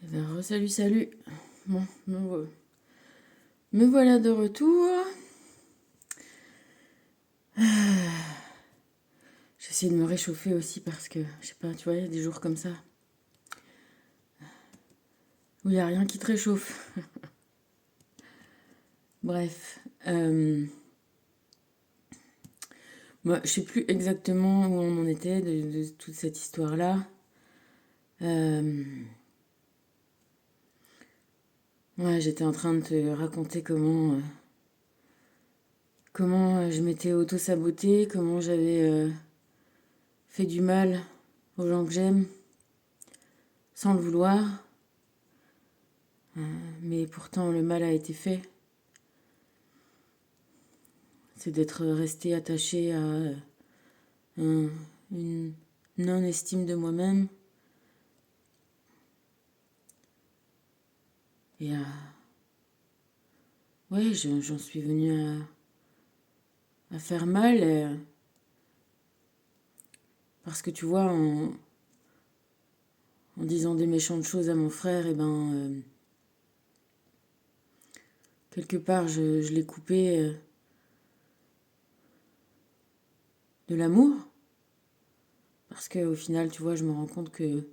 Eh ben, salut, salut. Bon, me voilà de retour. J'essaie de me réchauffer aussi parce que, je sais pas, tu vois, il y a des jours comme ça où il n'y a rien qui te réchauffe. Bref. Moi, je sais plus exactement où on en était de toute cette histoire-là. Euh, ouais, j'étais en train de te raconter comment je m'étais auto-sabotée, comment j'avais fait du mal aux gens que j'aime sans le vouloir. Mais pourtant, le mal a été fait. C'est d'être resté attaché à une non-estime de moi-même et à... Ouais, j'en suis venue à faire mal parce que tu vois, en disant des méchantes choses à mon frère, et ben, quelque part, je l'ai coupé de l'amour parce qu'au final, tu vois, je me rends compte que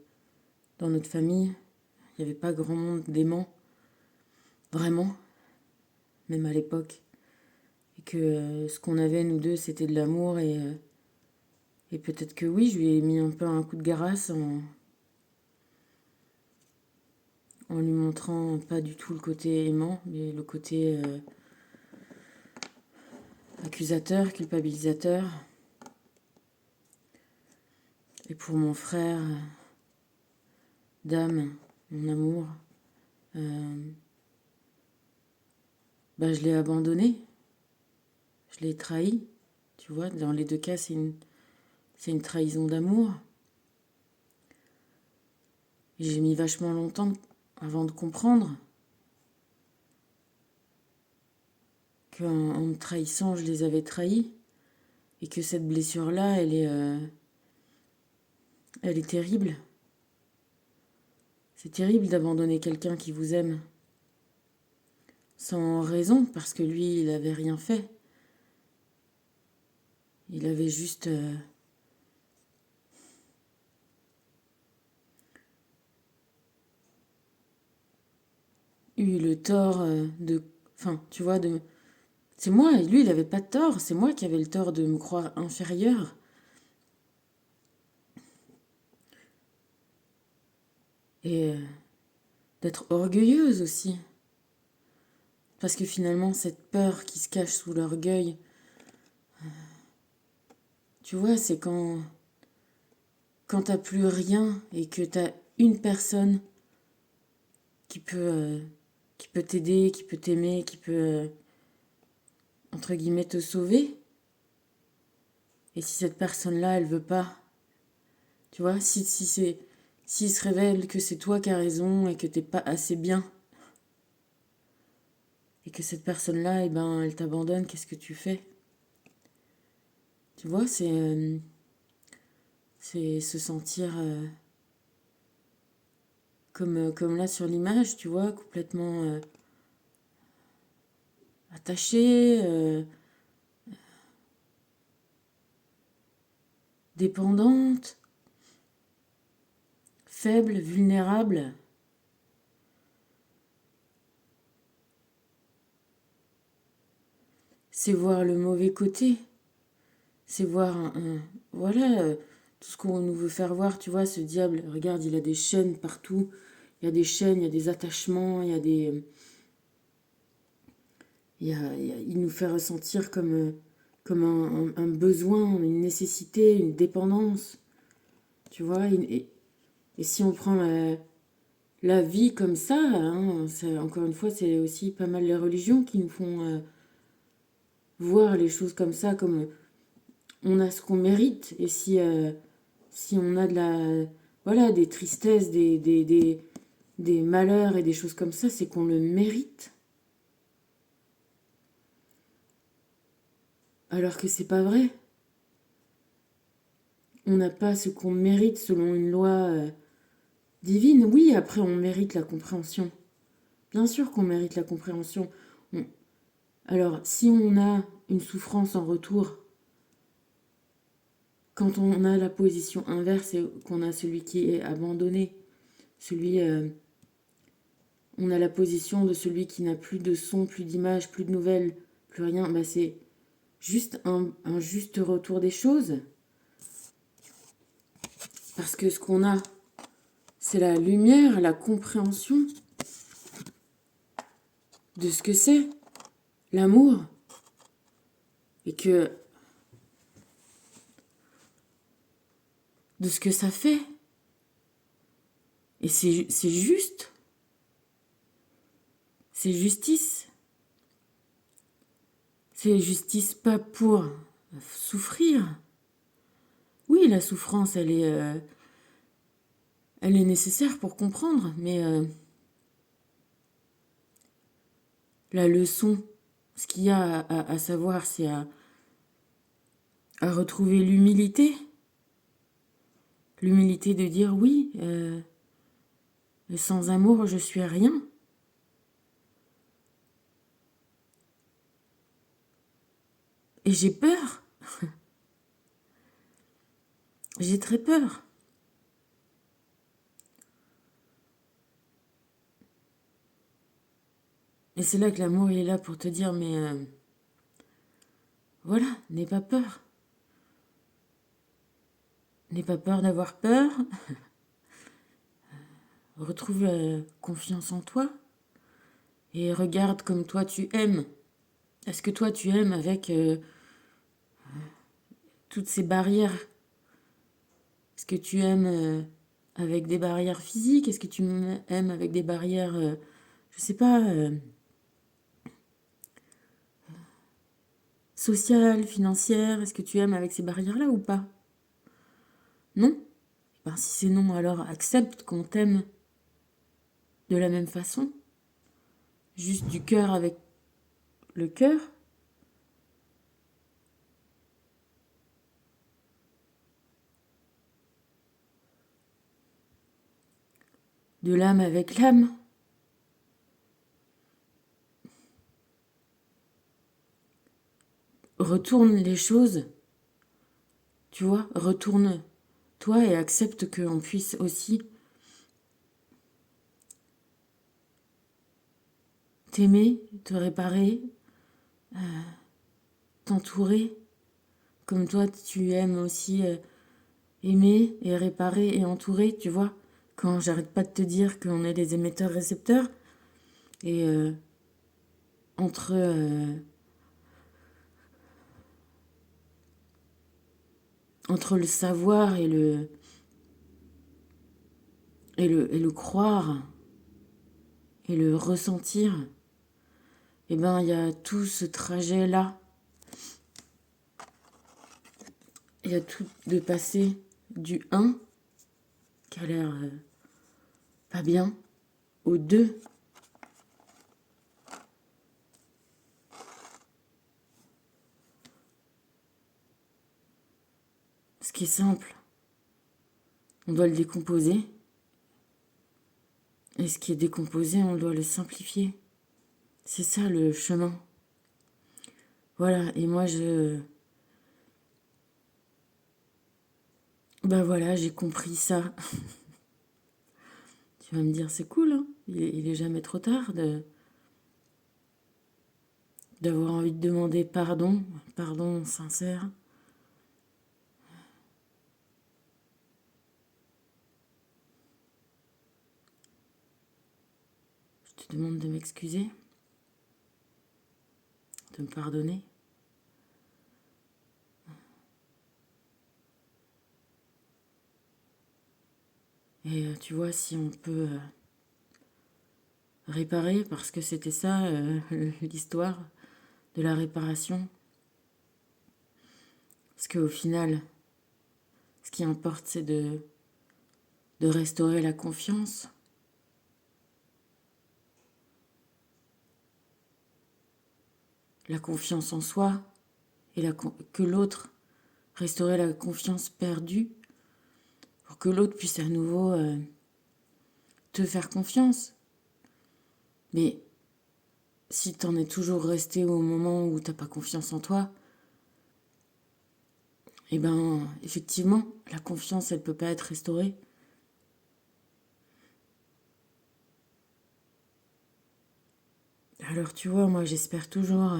dans notre famille, il n'y avait pas grand monde d'aimants, vraiment, même à l'époque. Et que ce qu'on avait, nous deux, c'était de l'amour et peut-être que oui, je lui ai mis un peu un coup de garrasse en lui montrant pas du tout le côté aimant, mais le côté accusateur, culpabilisateur. Et pour mon frère, d'âme, mon amour, euh, bah, je l'ai abandonné, je l'ai trahi. Tu vois, dans les deux cas, c'est une trahison d'amour. Et j'ai mis vachement longtemps avant de comprendre qu'en me trahissant, je les avais trahis. Et que cette blessure-là, elle est terrible. C'est terrible d'abandonner quelqu'un qui vous aime sans raison, parce que lui, il avait rien fait. Il avait juste eu le tort de... Enfin, tu vois, de... C'est moi, et lui, il avait pas de tort. C'est moi qui avais le tort de me croire inférieure. Et d'être orgueilleuse aussi. Parce que finalement, cette peur qui se cache sous l'orgueil, tu vois, c'est quand t'as plus rien et que t'as une personne qui peut, euh, qui peut t'aider, qui peut t'aimer, qui peut, entre guillemets, te sauver. Et si cette personne-là, elle veut pas, tu vois, s'il se révèle que c'est toi qui as raison et que t'es pas assez bien, et que cette personne-là, eh ben, elle t'abandonne, qu'est-ce que tu fais? Tu vois, c'est se sentir comme là sur l'image, tu vois, complètement attaché, dépendante, faible, vulnérable. C'est voir le mauvais côté. C'est voir voilà, tout ce qu'on nous veut faire voir, tu vois, ce diable. Regarde, il a des chaînes partout. Il y a des chaînes, il y a des attachements, il y a des... il nous fait ressentir comme un besoin, une nécessité, une dépendance. Tu vois, et si on prend la vie comme ça, hein, encore une fois, c'est aussi pas mal les religions qui nous font voir les choses comme ça, comme on a ce qu'on mérite. Et si on a de la, voilà, des tristesses, des malheurs et des choses comme ça, c'est qu'on le mérite. Alors que c'est pas vrai. On n'a pas ce qu'on mérite selon une loi divine. Oui, après, on mérite la compréhension. Bien sûr qu'on mérite la compréhension. On- Alors, si on a une souffrance en retour, quand on a la position inverse et qu'on a celui qui est abandonné, celui, on a la position de celui qui n'a plus de son, plus d'image, plus de nouvelles, plus rien, bah c'est juste un juste retour des choses. Parce que ce qu'on a, c'est la lumière, la compréhension de ce que c'est, l'amour. Et que de ce que ça fait. Et c'est juste. C'est justice. C'est justice pas pour souffrir. Oui, la souffrance, elle est nécessaire pour comprendre, mais la leçon, ce qu'il y a à savoir, c'est à retrouver l'humilité. L'humilité de dire oui, sans amour, je suis rien. Et j'ai peur. J'ai très peur. Et c'est là que l'amour il est là pour te dire, mais voilà, n'aie pas peur. N'aie pas peur d'avoir peur. Retrouve confiance en toi. Et regarde comme toi tu aimes. Est-ce que toi tu aimes avec toutes ces barrières? Est-ce que tu aimes avec des barrières physiques? Est-ce que tu aimes avec des barrières, je sais pas, sociales, financières? Est-ce que tu aimes avec ces barrières-là ou pas? Non? Ben, si c'est non, alors accepte qu'on t'aime de la même façon. Juste du cœur avec le cœur. De l'âme avec l'âme. Retourne les choses, tu vois, retourne-toi et accepte qu'on puisse aussi t'aimer, te réparer, t'entourer, comme toi tu aimes aussi aimer et réparer et entourer, tu vois. Quand j'arrête pas de te dire qu'on est des émetteurs-récepteurs, et entre, entre le savoir et le croire et le ressentir, eh ben il y a tout ce trajet-là. Il y a tout de passer du un qui a l'air pas bien, au 2. Ce qui est simple, on doit le décomposer. Et ce qui est décomposé, on doit le simplifier. C'est ça le chemin. Voilà, et moi ben voilà, j'ai compris ça. Tu vas me dire, c'est cool, hein, il est jamais trop tard d'avoir envie de demander pardon, pardon sincère. Je te demande de m'excuser, de me pardonner. Et tu vois, si on peut réparer, parce que c'était ça l'histoire de la réparation. Parce qu'au final, ce qui importe, c'est de restaurer la confiance. La confiance en soi et que l'autre, restaurer la confiance perdue pour que l'autre puisse à nouveau te faire confiance. Mais si t'en es toujours resté au moment où t'as pas confiance en toi, eh ben, effectivement, la confiance, elle peut pas être restaurée. Alors tu vois, moi j'espère toujours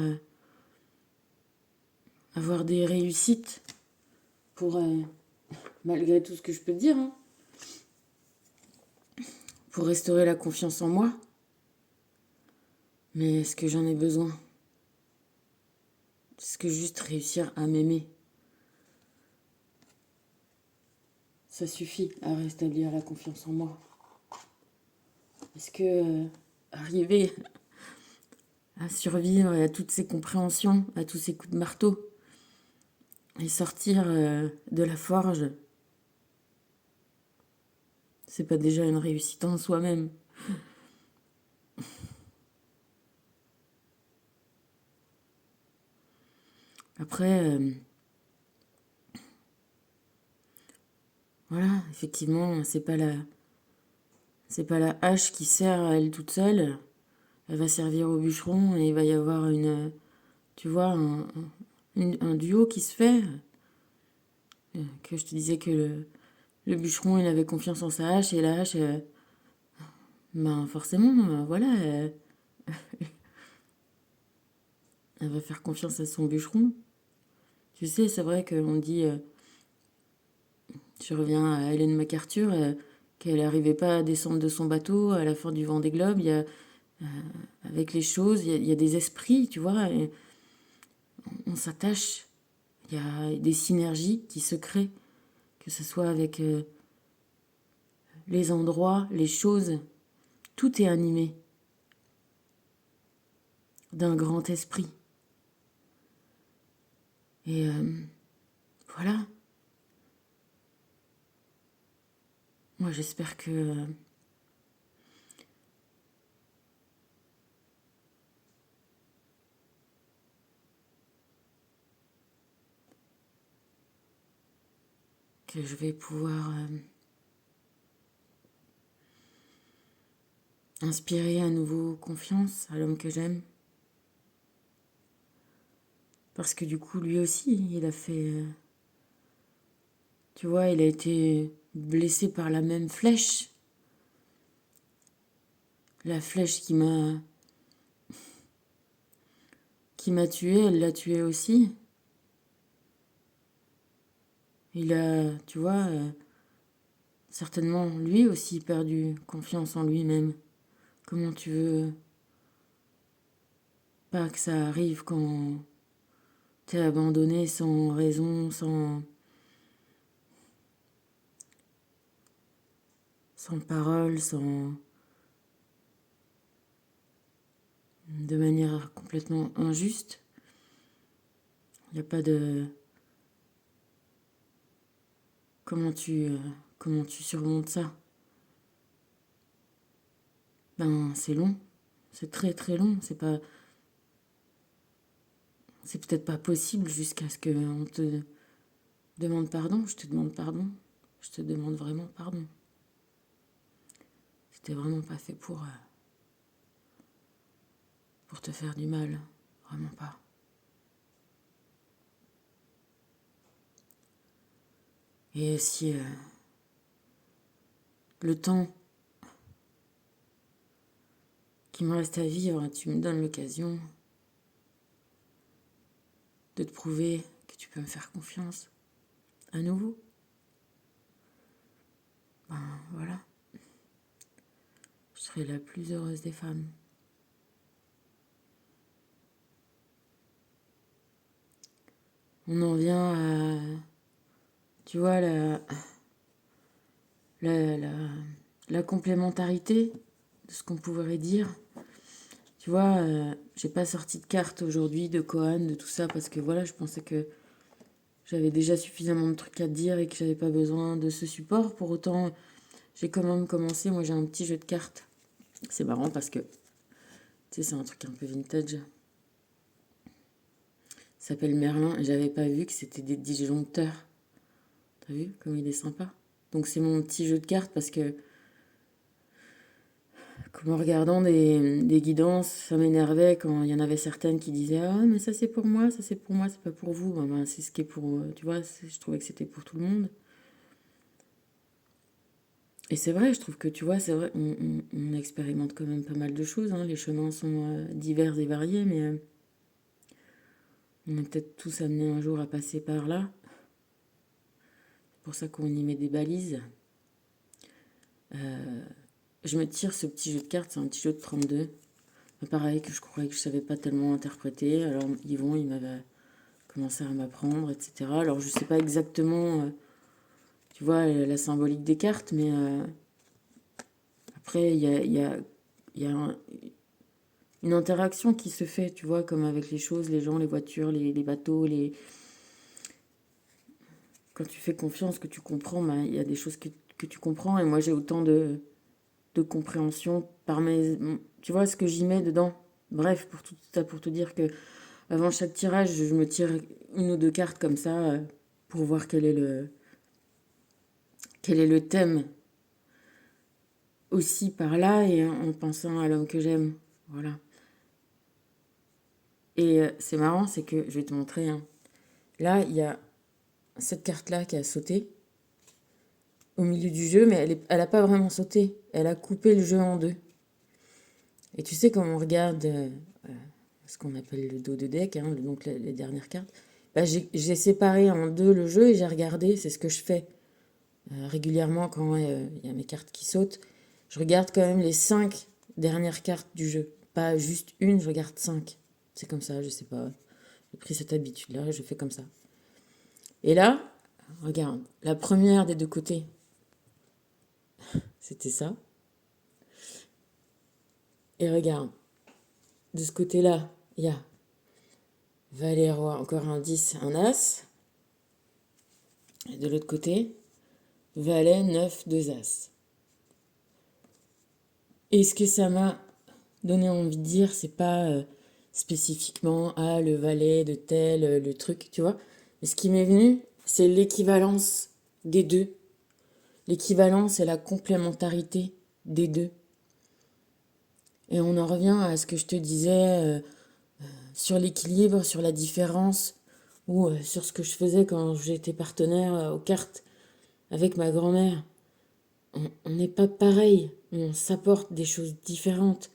avoir des réussites pour, malgré tout ce que je peux te dire, hein, pour restaurer la confiance en moi. Mais est-ce que j'en ai besoin? Est-ce que juste réussir à m'aimer, ça suffit à rétablir la confiance en moi? Est-ce que arriver à survivre à toutes ces compréhensions, à tous ces coups de marteau, et sortir de la forge, c'est pas déjà une réussite en soi-même? Après, voilà, effectivement, c'est pas la hache qui sert à elle toute seule. Elle va servir au bûcheron et il va y avoir tu vois, un duo qui se fait. Que je te disais que le bûcheron, il avait confiance en sa hache et la hache, ben forcément, voilà, elle va faire confiance à son bûcheron. Tu sais, c'est vrai qu'on dit, je reviens à Hélène MacArthur, qu'elle n'arrivait pas à descendre de son bateau à la fin du Vendée Globe. Il y a, avec les choses, il y a des esprits, tu vois, et on s'attache. Il y a des synergies qui se créent, que ce soit avec les endroits, les choses. Tout est animé d'un grand esprit. Et voilà. Moi, j'espère que je vais pouvoir inspirer à nouveau confiance à l'homme que j'aime. Parce que du coup, lui aussi, il a fait... tu vois, il a été blessé par la même flèche. La flèche qui m'a tué, elle l'a tué aussi. Il a, tu vois, certainement lui aussi perdu confiance en lui-même. Comment tu veux pas que ça arrive quand t'es abandonné sans raison, sans parole, de manière complètement injuste. Il n'y a pas de... Comment comment tu surmontes ça? Ben, c'est long. C'est très très long. C'est peut-être pas possible jusqu'à ce qu'on te demande pardon. Je te demande pardon. Je te demande vraiment pardon. C'était vraiment pas fait pour te faire du mal. Vraiment pas. Et si le temps qui me reste à vivre, tu me donnes l'occasion de te prouver que tu peux me faire confiance à nouveau, ben voilà, je serai la plus heureuse des femmes. On en vient à, tu vois, la, la, la complémentarité de ce qu'on pourrait dire. Tu vois, j'ai pas sorti de carte aujourd'hui de Kohan, de tout ça, parce que voilà, je pensais que j'avais déjà suffisamment de trucs à te dire et que j'avais pas besoin de ce support. Pour autant, j'ai quand même commencé. Moi, j'ai un petit jeu de cartes. C'est marrant parce que, tu sais, c'est un truc un peu vintage. Ça s'appelle Merlin et j'avais pas vu que c'était des disjoncteurs. T'as vu comme il est sympa? Donc c'est mon petit jeu de cartes parce que Comme en regardant des guidances, ça m'énervait quand il y en avait certaines qui disaient ah, mais ça c'est pour moi, ça c'est pour moi, c'est pas pour vous. Ben, c'est ce qui est pour. Tu vois, je trouvais que c'était pour tout le monde. Et c'est vrai, je trouve que tu vois, c'est vrai, on expérimente quand même pas mal de choses. Hein. Les chemins sont divers et variés, mais on est peut-être tous amenés un jour à passer par là. C'est pour ça qu'on y met des balises. Je me tire ce petit jeu de cartes, c'est un petit jeu de 32. Pareil, que je croyais que je savais pas tellement interpréter. Alors Yvon, il m'avait commencé à m'apprendre, etc. Alors je sais pas exactement, tu vois, la symbolique des cartes, mais après, il y a une interaction qui se fait, tu vois, comme avec les choses, les gens, les voitures, les bateaux, quand tu fais confiance, que tu comprends, ben, il y a des choses que tu comprends. Et moi, j'ai autant de compréhension par tu vois, ce que j'y mets dedans. Bref, pour tout ça, pour te dire que avant chaque tirage, je me tire une ou deux cartes comme ça pour voir quel est le thème aussi par là et en pensant à l'homme que j'aime. Voilà. Et c'est marrant, c'est que je vais te montrer. Hein. Là, il y a cette carte-là qui a sauté au milieu du jeu, mais elle a pas vraiment sauté. Elle a coupé le jeu en deux. Et tu sais, quand on regarde ce qu'on appelle le dos de deck, hein, donc les dernières cartes, bah, j'ai séparé en deux le jeu et j'ai regardé, c'est ce que je fais régulièrement quand il y a mes cartes qui sautent. Je regarde quand même les 5 dernières cartes du jeu. Pas juste une, je regarde 5. C'est comme ça, je sais pas. J'ai pris cette habitude-là et je fais comme ça. Et là, regarde, la première des deux côtés, c'était ça. Et regarde, de ce côté-là, il y a Valet, Roi, encore un 10, un As. Et de l'autre côté, Valet, 9, 2 As. Et ce que ça m'a donné envie de dire, c'est pas spécifiquement le valet de tel, le truc, tu vois. Mais ce qui m'est venu, c'est l'équivalence des deux. L'équivalence et la complémentarité des deux. Et on en revient à ce que je te disais sur l'équilibre, sur la différence, ou sur ce que je faisais quand j'étais partenaire aux cartes avec ma grand-mère. On n'est pas pareil, on s'apporte des choses différentes.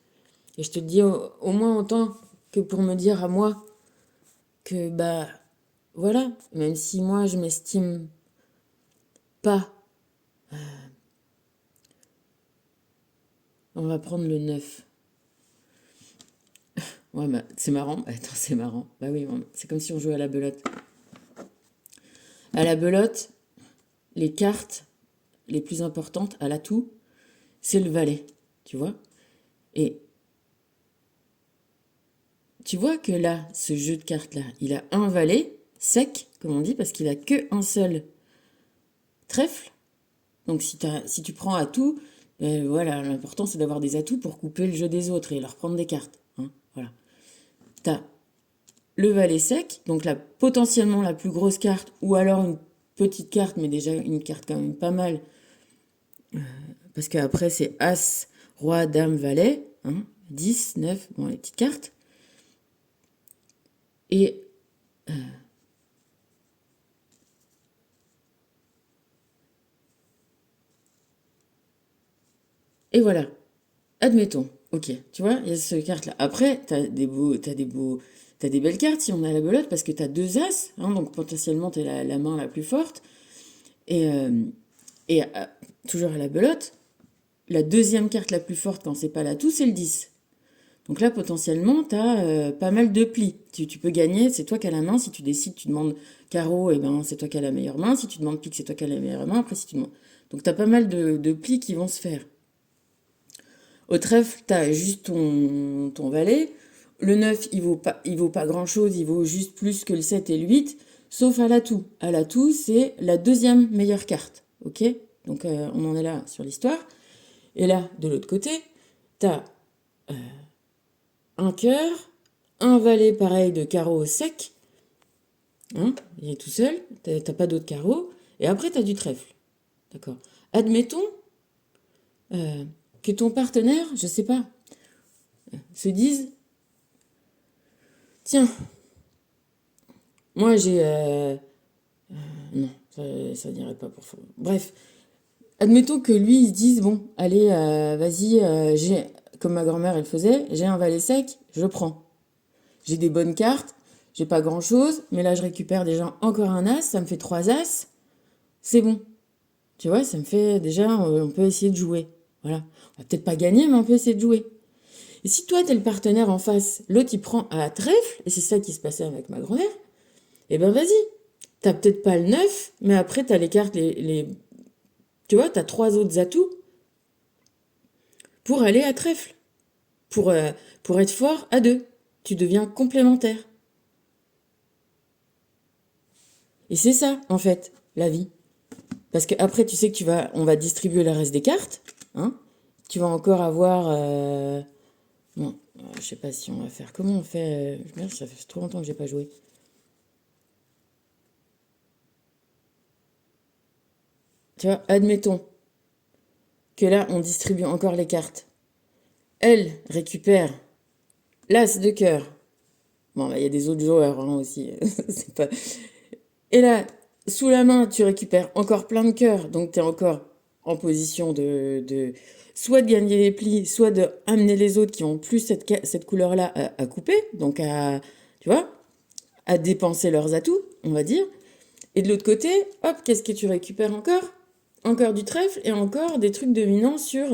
Et je te dis au moins autant que pour me dire à moi que, bah, voilà, même si moi je m'estime pas, on va prendre le 9. Ouais, bah, c'est marrant. Attends, c'est marrant. Bah oui, c'est comme si on jouait à la belote. À la belote, les cartes les plus importantes à l'atout, c'est le valet, tu vois. Et tu vois que là, ce jeu de cartes-là, il a un valet sec, comme on dit, parce qu'il a que un seul trèfle. Donc si tu prends atout, voilà, l'important c'est d'avoir des atouts pour couper le jeu des autres et leur prendre des cartes. Hein, voilà. T'as le valet sec, donc potentiellement la plus grosse carte, ou alors une petite carte, mais déjà une carte quand même pas mal, parce qu'après c'est As, Roi, Dame, Valet, hein, 10, 9, bon les petites cartes. Et voilà. Admettons, ok, tu vois, il y a cette carte-là. Après, t'as des belles cartes si on a la belote parce que t'as deux as, hein, donc potentiellement t'es la main la plus forte. Et, toujours à la belote, la deuxième carte la plus forte quand c'est pas l'atout, c'est le 10. Donc là, potentiellement, t'as pas mal de plis. Tu peux gagner, c'est toi qui as la main. Si tu décides, tu demandes carreau, et ben c'est toi qui as la meilleure main. Si tu demandes pique, c'est toi qui as la meilleure main. Après, si tu demandes. Donc t'as pas mal de plis qui vont se faire. Au trèfle, t'as juste ton valet. Le 9, il vaut pas grand-chose, il vaut juste plus que le 7 et le 8, sauf à l'atout. À l'atout, c'est la deuxième meilleure carte. Ok. Donc on en est là sur l'histoire. Et là, de l'autre côté, t'as un cœur, un valet pareil de carreau sec. Hein, il est tout seul, t'as pas d'autres carreaux. Et après, t'as du trèfle. D'accord. Admettons que ton partenaire, je sais pas, se dise, tiens, moi j'ai... non, ça n'irait pas pour... Bref, admettons que lui, il se dise, bon, allez, vas-y, j'ai, comme ma grand-mère, elle faisait, j'ai un valet sec, je prends. J'ai des bonnes cartes, j'ai pas grand-chose, mais là, je récupère déjà encore un as, ça me fait 3 as, c'est bon. Tu vois, ça me fait déjà, on peut essayer de jouer. Voilà. On va peut-être pas gagner, mais on peut essayer de jouer. Et si toi, t'es le partenaire en face, l'autre, il prend à la trèfle, et c'est ça qui se passait avec ma grand-mère, eh ben vas-y. T'as peut-être pas le 9, mais après, t'as les cartes, tu vois, t'as 3 autres atouts pour aller à trèfle. Pour être fort à 2. Tu deviens complémentaire. Et c'est ça, en fait, la vie. Parce qu'après, tu sais que on va distribuer le reste des cartes. Hein. Tu vas encore avoir... bon, je sais pas si on va faire... Comment on fait merde, ça fait trop longtemps que j'ai pas joué. Tu vois, admettons que là, on distribue encore les cartes. Elle récupère l'as de cœur. Bon, il y a des autres joueurs hein, aussi. C'est pas... Et là, sous la main, tu récupères encore plein de cœurs. Donc, tu es encore en position soit de gagner les plis, soit de amener les autres qui ont plus cette couleur-là à couper. Donc, tu vois, à dépenser leurs atouts, on va dire. Et de l'autre côté, hop, qu'est-ce que tu récupères encore? Encore du trèfle et encore des trucs dominants sur...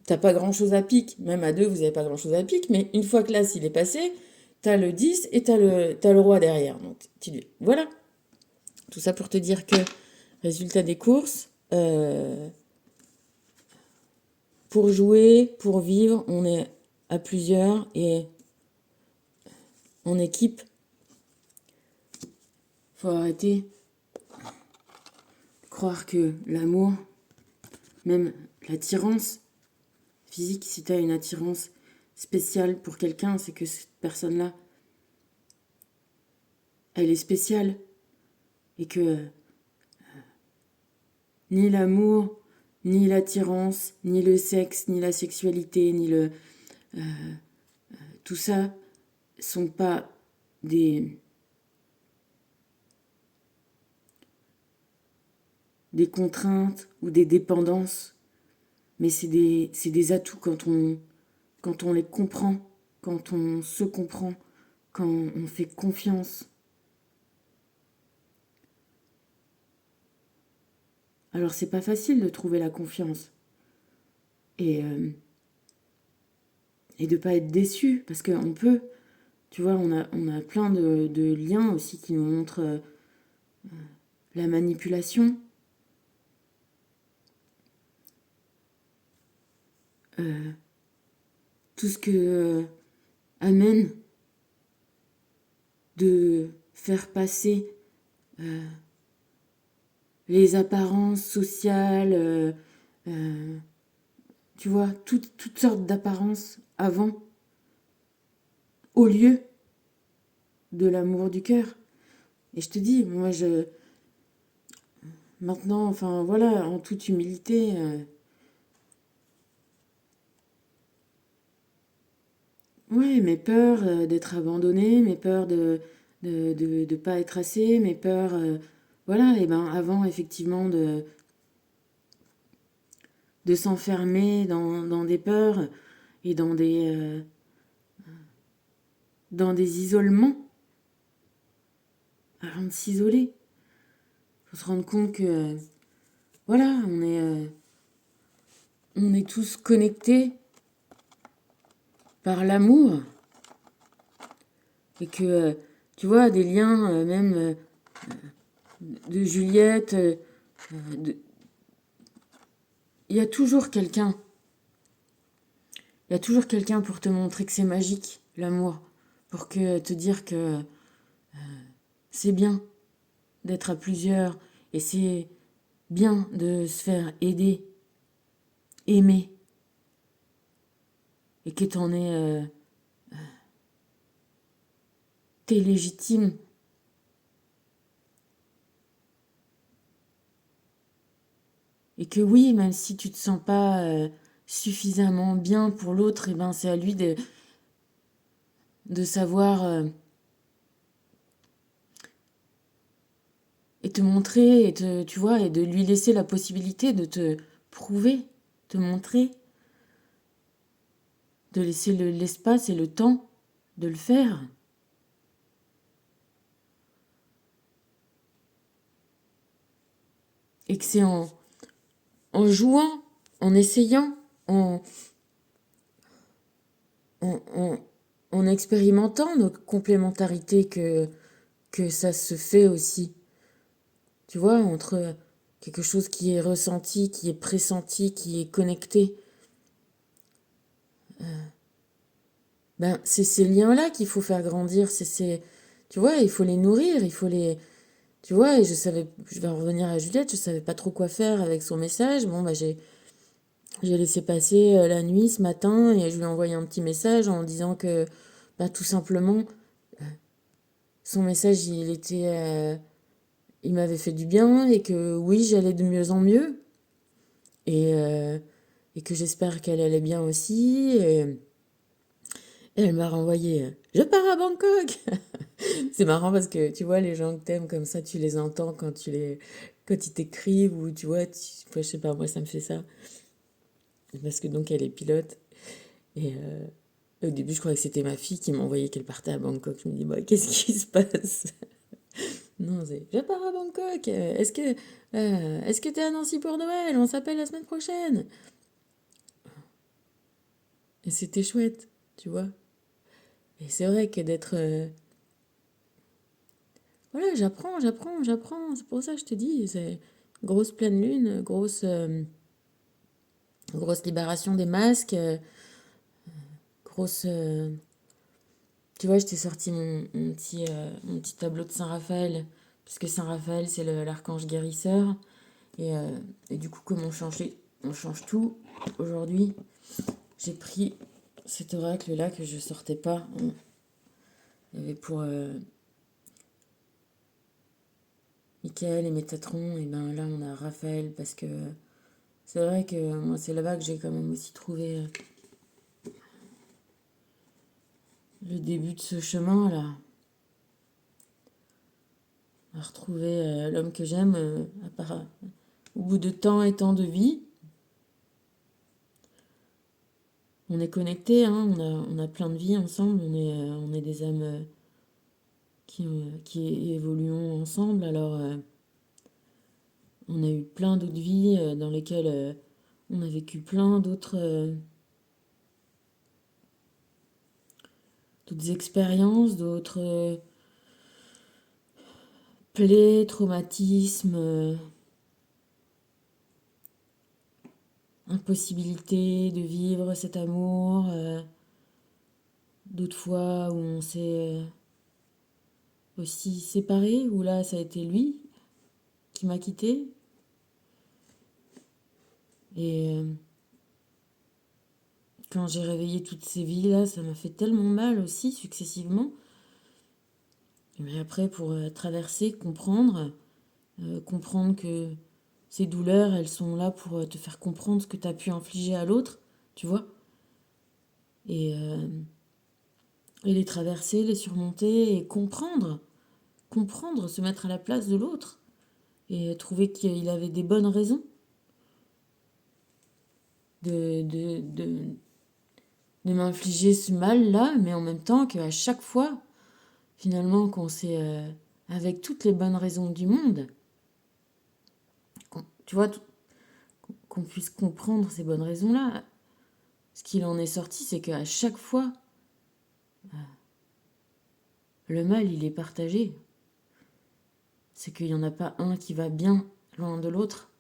t'as pas grand-chose à pique. Même à 2, vous n'avez pas grand-chose à pique. Mais une fois que l'as, il est passé, t'as le 10 et t'as le roi derrière. Donc, voilà. Tout ça pour te dire que, résultat des courses, pour jouer, pour vivre, on est à plusieurs et en équipe. Faut arrêter de croire que l'amour, même l'attirance physique, si tu as une attirance spéciale pour quelqu'un, c'est que cette personne-là, elle est spéciale et que ni l'amour, ni l'attirance, ni le sexe, ni la sexualité, ni tout ça sont pas des contraintes ou des dépendances, mais c'est des atouts quand on les comprend, quand on se comprend, quand on fait confiance. Alors c'est pas facile de trouver la confiance et de pas être déçu parce qu'on peut, tu vois, on a plein de liens aussi qui nous montrent la manipulation, tout ce que amène de faire passer les apparences sociales, tu vois, toutes sortes d'apparences avant, au lieu de l'amour du cœur. Et je te dis, moi, maintenant, enfin, voilà, en toute humilité, ouais, mes peurs d'être abandonnée, mes peurs de pas être assez, mes peurs, voilà, et ben, avant, effectivement, de s'enfermer dans des peurs et dans des isolements, avant de s'isoler. Faut se rendre compte que, voilà, on est tous connectés par l'amour et que, tu vois, des liens même de Juliette, il y a toujours quelqu'un. Il y a toujours quelqu'un pour te montrer que c'est magique, l'amour, pour te dire que c'est bien d'être à plusieurs et c'est bien de se faire aider, aimer, et que t'es légitime. Et que oui, même si tu te sens pas suffisamment bien pour l'autre, et ben c'est à lui de savoir et te montrer, tu vois, et de lui laisser la possibilité de te prouver, te montrer, de laisser l'espace et le temps de le faire. Et que c'est en jouant, en essayant, en, en, en, en expérimentant nos complémentarités que ça se fait aussi. Tu vois, entre quelque chose qui est ressenti, qui est pressenti, qui est connecté. Ben, c'est ces liens-là qu'il faut faire grandir. Tu vois, il faut les nourrir, il faut les... Tu vois, et je vais en revenir à Juliette, je savais pas trop quoi faire avec son message. Bon, bah, j'ai laissé passer la nuit ce matin et je lui ai envoyé un petit message en disant que, bah, tout simplement, son message, il m'avait fait du bien et que oui, j'allais de mieux en mieux et que j'espère qu'elle allait bien aussi. Et elle m'a renvoyé je pars à Bangkok. C'est marrant parce que tu vois, les gens que t'aimes comme ça, tu les entends quand ils t'écrivent ou tu vois, je sais pas, moi ça me fait ça. Parce que donc elle est pilote et au début je croyais que c'était ma fille qui m'envoyait qu'elle partait à Bangkok. Je me dis, bah, qu'est-ce qui se passe? Non, c'est je pars à Bangkok. Est-ce que t'es à Nancy pour Noël? On s'appelle la semaine prochaine. Et c'était chouette, tu vois. Et c'est vrai que d'être voilà, j'apprends. C'est pour ça que je te dis, c'est grosse pleine lune, grosse libération des masques, grosse. Tu vois, je t'ai sorti mon petit tableau de Saint-Raphaël, parce que Saint-Raphaël, c'est l'archange guérisseur. Et, euh, et du coup, comme on change tout, aujourd'hui, j'ai pris cet oracle-là que je sortais pas. Il y avait pour Michael et Métatron, et ben là, on a Raphaël, parce que c'est vrai que moi, c'est là-bas que j'ai quand même aussi trouvé le début de ce chemin-là. À retrouver l'homme que j'aime, au bout de temps et temps de vie. On est connectés, hein, on a plein de vies ensemble, on est des âmes qui évoluons ensemble. Alors, on a eu plein d'autres vies dans lesquelles on a vécu plein d'autres expériences, d'autres plaies, traumatismes, impossibilité de vivre cet amour, d'autres fois où on s'est aussi séparés, où là ça a été lui qui m'a quitté. Et quand j'ai réveillé toutes ces vies-là, ça m'a fait tellement mal aussi, successivement. Mais après, pour traverser, comprendre que ces douleurs, elles sont là pour te faire comprendre ce que tu as pu infliger à l'autre, tu vois. Et, euh, et les traverser, les surmonter et comprendre, se mettre à la place de l'autre et trouver qu'il avait des bonnes raisons de m'infliger ce mal-là, mais en même temps qu'à chaque fois, finalement, qu'on s'est, avec toutes les bonnes raisons du monde, tu vois, qu'on puisse comprendre ces bonnes raisons-là, ce qu'il en est sorti, c'est qu'à chaque fois, le mal, il est partagé. C'est qu'il n'y en a pas un qui va bien loin de l'autre,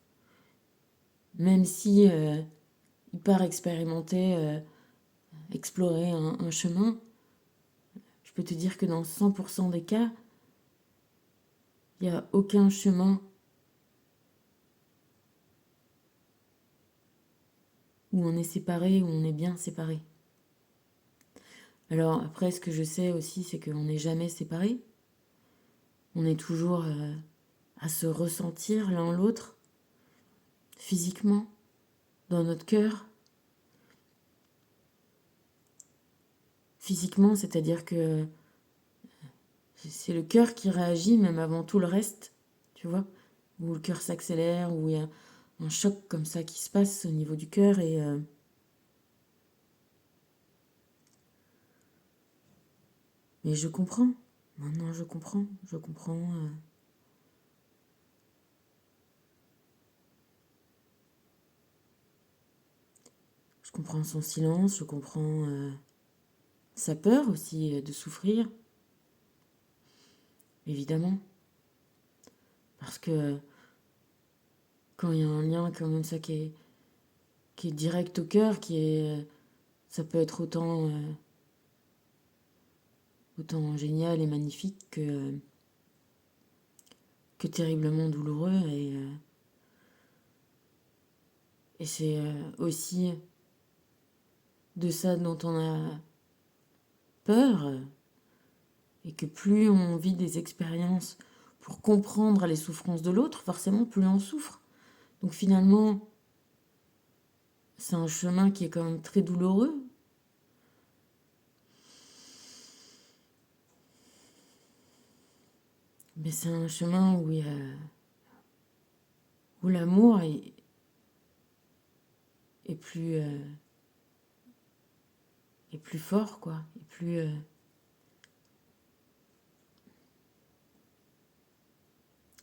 même si il part expérimenter, explorer un chemin. Je peux te dire que dans 100% des cas, il n'y a aucun chemin où on est séparé, où on est bien séparé. Alors après, ce que je sais aussi, c'est qu'on n'est jamais séparés. On est toujours à se ressentir l'un l'autre. physiquement, dans notre cœur. Physiquement, c'est-à-dire que c'est le cœur qui réagit même avant tout le reste, tu vois, où le cœur s'accélère, où il y a un choc comme ça qui se passe au niveau du cœur mais je comprends. Maintenant, je comprends. Je comprends. Je comprends son silence. Je comprends sa peur aussi de souffrir, évidemment. Parce que quand il y a un lien comme ça qui est direct au cœur, ça peut être autant génial et magnifique que terriblement douloureux. Et c'est aussi de ça dont on a peur, et que plus on vit des expériences pour comprendre les souffrances de l'autre, forcément plus on souffre. Donc finalement, c'est un chemin qui est quand même très douloureux. Mais c'est un chemin où l'amour est plus fort, quoi.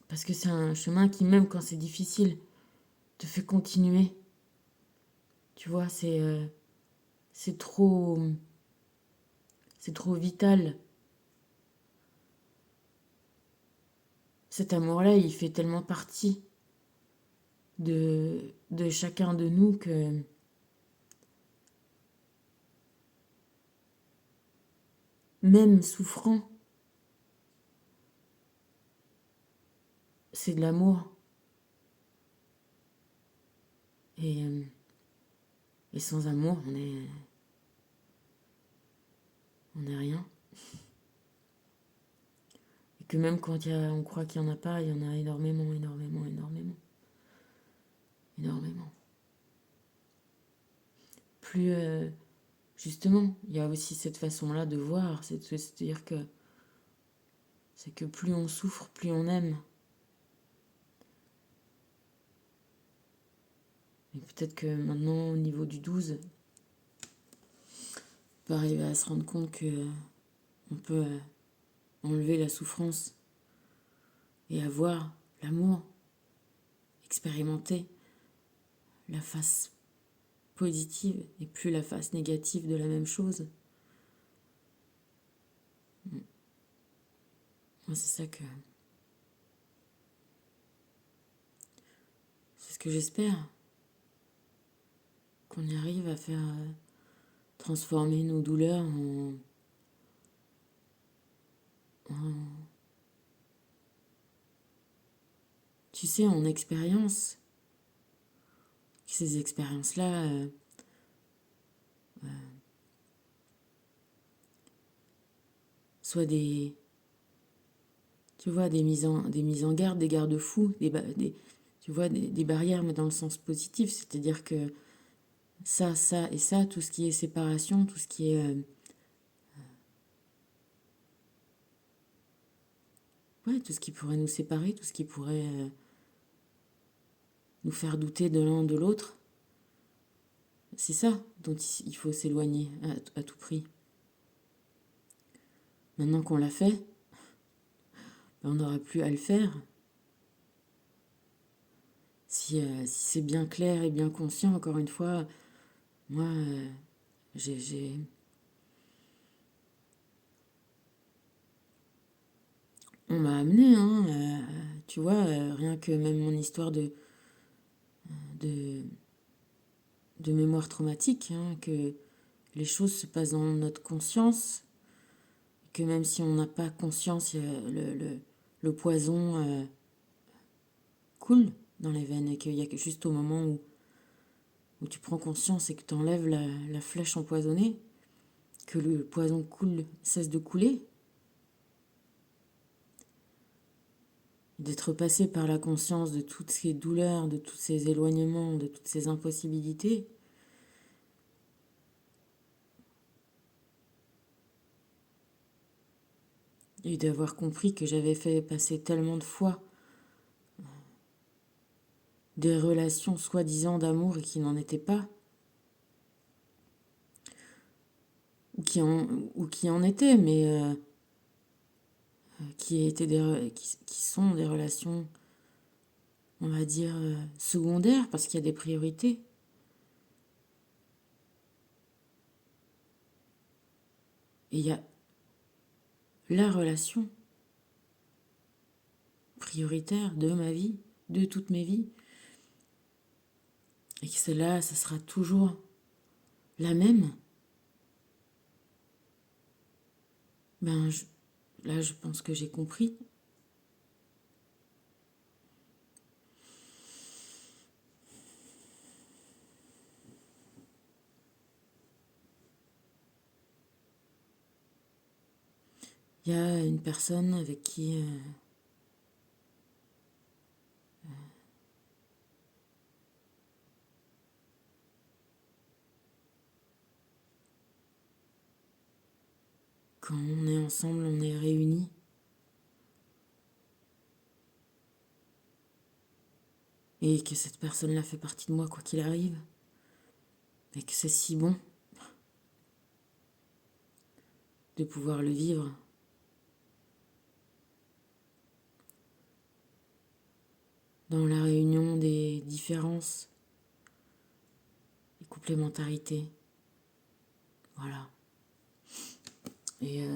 Parce que c'est un chemin qui, même quand c'est difficile, te fait continuer. Tu vois, c'est trop, c'est trop vital. Cet amour-là, il fait tellement partie de chacun de nous que même souffrant, c'est de l'amour. Et, euh, et sans amour, on est rien. Et que même quand on croit qu'il n'y en a pas, il y en a énormément, énormément, énormément. Énormément. Plus, justement, il y a aussi cette façon-là de voir, c'est-à-dire que plus on souffre, plus on aime. Et peut-être que maintenant, au niveau du 12, on peut arriver à se rendre compte que on peut enlever la souffrance et avoir l'amour, expérimenter la face positive et plus la face négative de la même chose. Moi, c'est ce que j'espère, qu'on y arrive à faire transformer nos douleurs tu sais, en expérience. Ces expériences-là, soit tu vois, des mises en garde, des garde-fous, tu vois, des barrières, mais dans le sens positif, c'est-à-dire que ça et ça, tout ce qui est séparation, tout ce qui est, ouais, tout ce qui pourrait nous séparer, tout ce qui pourrait nous faire douter de l'un de l'autre, c'est ça dont il faut s'éloigner à tout prix. Maintenant qu'on l'a fait, on n'aura plus à le faire. Si c'est bien clair et bien conscient, encore une fois, moi, j'ai on m'a amené, hein, tu vois, rien que même mon histoire de, de mémoire traumatique, hein, que les choses se passent dans notre conscience, que même si on n'a pas conscience, le poison coule dans les veines, et qu'il y a que juste au moment où tu prends conscience et que tu enlèves la flèche empoisonnée, que le poison cesse de couler. d'être passé par la conscience de toutes ces douleurs, de tous ces éloignements, de toutes ces impossibilités, et d'avoir compris que j'avais fait passer tellement de fois des relations soi-disant d'amour et qui n'en étaient pas, ou qui en étaient, mais qui sont des relations, on va dire, secondaires, parce qu'il y a des priorités. Et il y a la relation prioritaire de ma vie, de toutes mes vies, et que celle-là, ça sera toujours la même. Ben, là, je pense que j'ai compris. Il y a une personne avec qui quand on est ensemble, on est réunis. Et que cette personne-là fait partie de moi, quoi qu'il arrive. Et que c'est si bon de pouvoir le vivre. Dans la réunion des différences, des complémentarités. Voilà. Et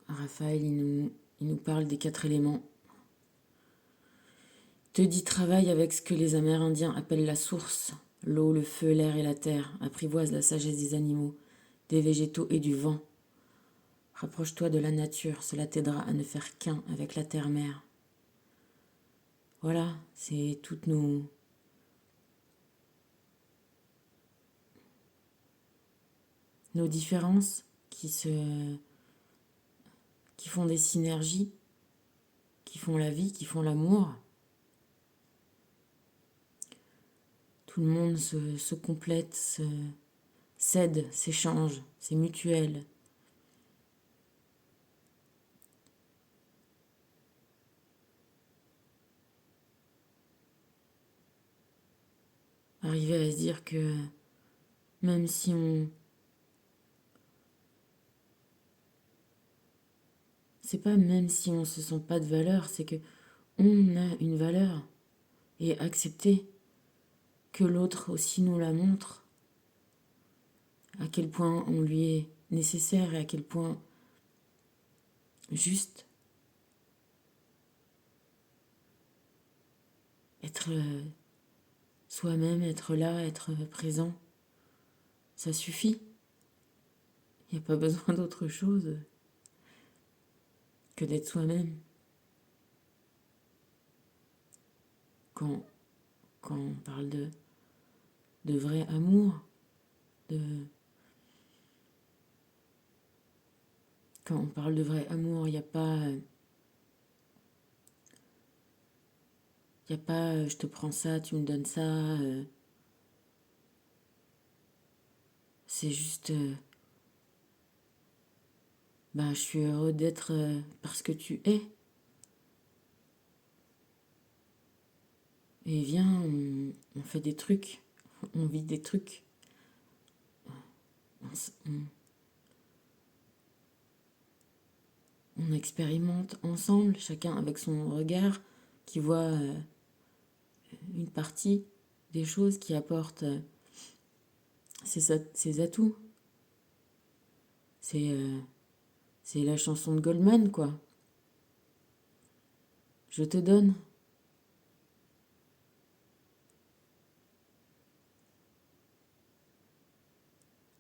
Raphaël, il nous parle des 4 éléments. Te dit travaille avec ce que les Amérindiens appellent la source. L'eau, le feu, l'air et la terre. Apprivoise la sagesse des animaux, des végétaux et du vent. Rapproche-toi de la nature, cela t'aidera à ne faire qu'un avec la terre-mère. Voilà, c'est toutes nos différences qui font des synergies, qui font la vie, qui font l'amour. Tout le monde se complète, s'aide, s'échange, c'est mutuel. Arriver à se dire que même si c'est pas même si on se sent pas de valeur, c'est que on a une valeur et accepter que l'autre aussi nous la montre, à quel point on lui est nécessaire et à quel point juste être soi-même, être là, être présent, ça suffit. Il n'y a pas besoin d'autre chose que d'être soi-même. Quand, quand on parle de vrai amour, quand on parle de vrai amour, il n'y a pas je te prends ça, tu me donnes ça. C'est juste je suis heureux d'être parce que tu es. Et viens, on fait des trucs, on vit des trucs. On expérimente ensemble, chacun avec son regard, qui voit une partie des choses, qui apporte ses atouts. C'est la chanson de Goldman, quoi. Je te donne.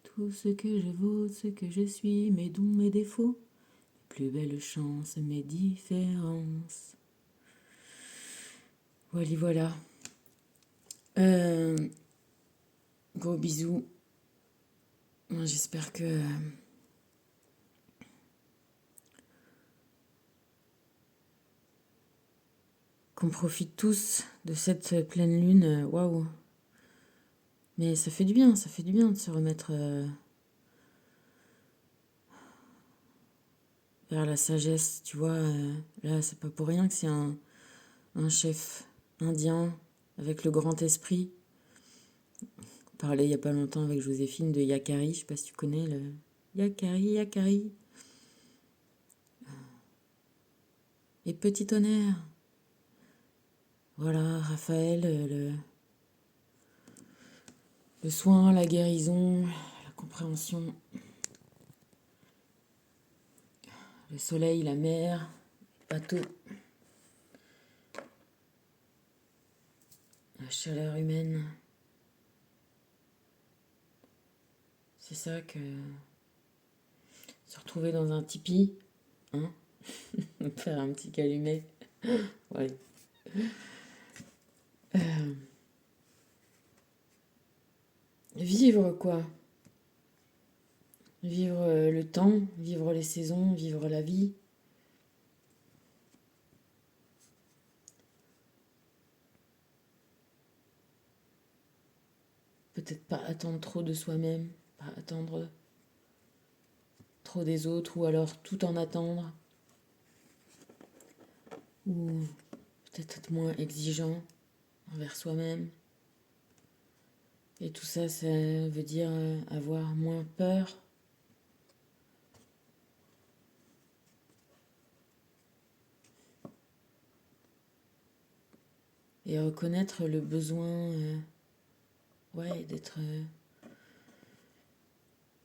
Tout ce que je vaux, ce que je suis, mes dons, mes défauts, mes plus belles chances, mes différences. Voilà. Gros bisous. J'espère que qu'on profite tous de cette pleine lune. Waouh! Mais ça fait du bien de se remettre vers la sagesse, tu vois. Là, c'est pas pour rien que c'est un chef indien avec le grand esprit. On parlait il y a pas longtemps avec Joséphine de Yakari, je sais pas si tu connais le Yakari. Et petit tonnerre. Voilà, Raphaël, le soin, la guérison, la compréhension, le soleil, la mer, le bateau, la chaleur humaine. C'est ça que se retrouver dans un tipi, hein, faire un petit calumet, ouais. Vivre quoi, vivre le temps, vivre les saisons, vivre la vie. Peut-être pas attendre trop de soi-même, pas attendre trop des autres, ou alors tout en attendre, ou peut-être être moins exigeant envers soi-même. Et tout ça, ça veut dire avoir moins peur. Et reconnaître le besoin ouais, d'être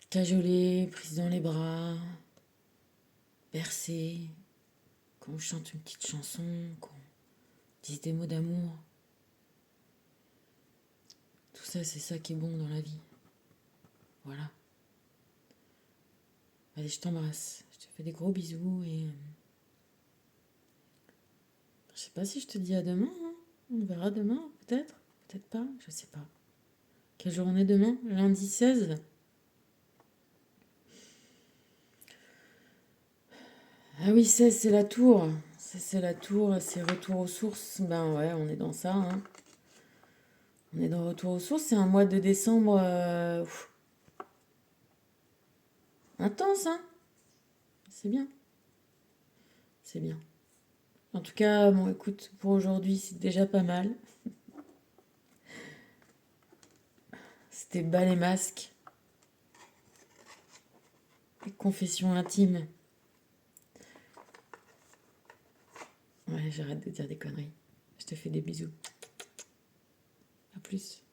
cajolé, prise dans les bras, bercé, qu'on chante une petite chanson, qu'on dise des mots d'amour. Tout ça, c'est ça qui est bon dans la vie. Voilà. Allez, je t'embrasse. Je te fais des gros bisous et je sais pas si je te dis à demain. Hein. On verra demain, peut-être. Peut-être pas, je sais pas. Quelle journée demain? Lundi 16. Ah oui, 16, c'est la tour. C'est la tour, c'est retour aux sources. Ben ouais, on est dans ça. Hein. On est dans retour aux sources. C'est un mois de décembre intense, hein. C'est bien. C'est bien. En tout cas, bon, écoute, pour aujourd'hui, c'est déjà pas mal. C'était bas les masques. Et confession intime. Ouais, j'arrête de dire des conneries. Je te fais des bisous. À plus.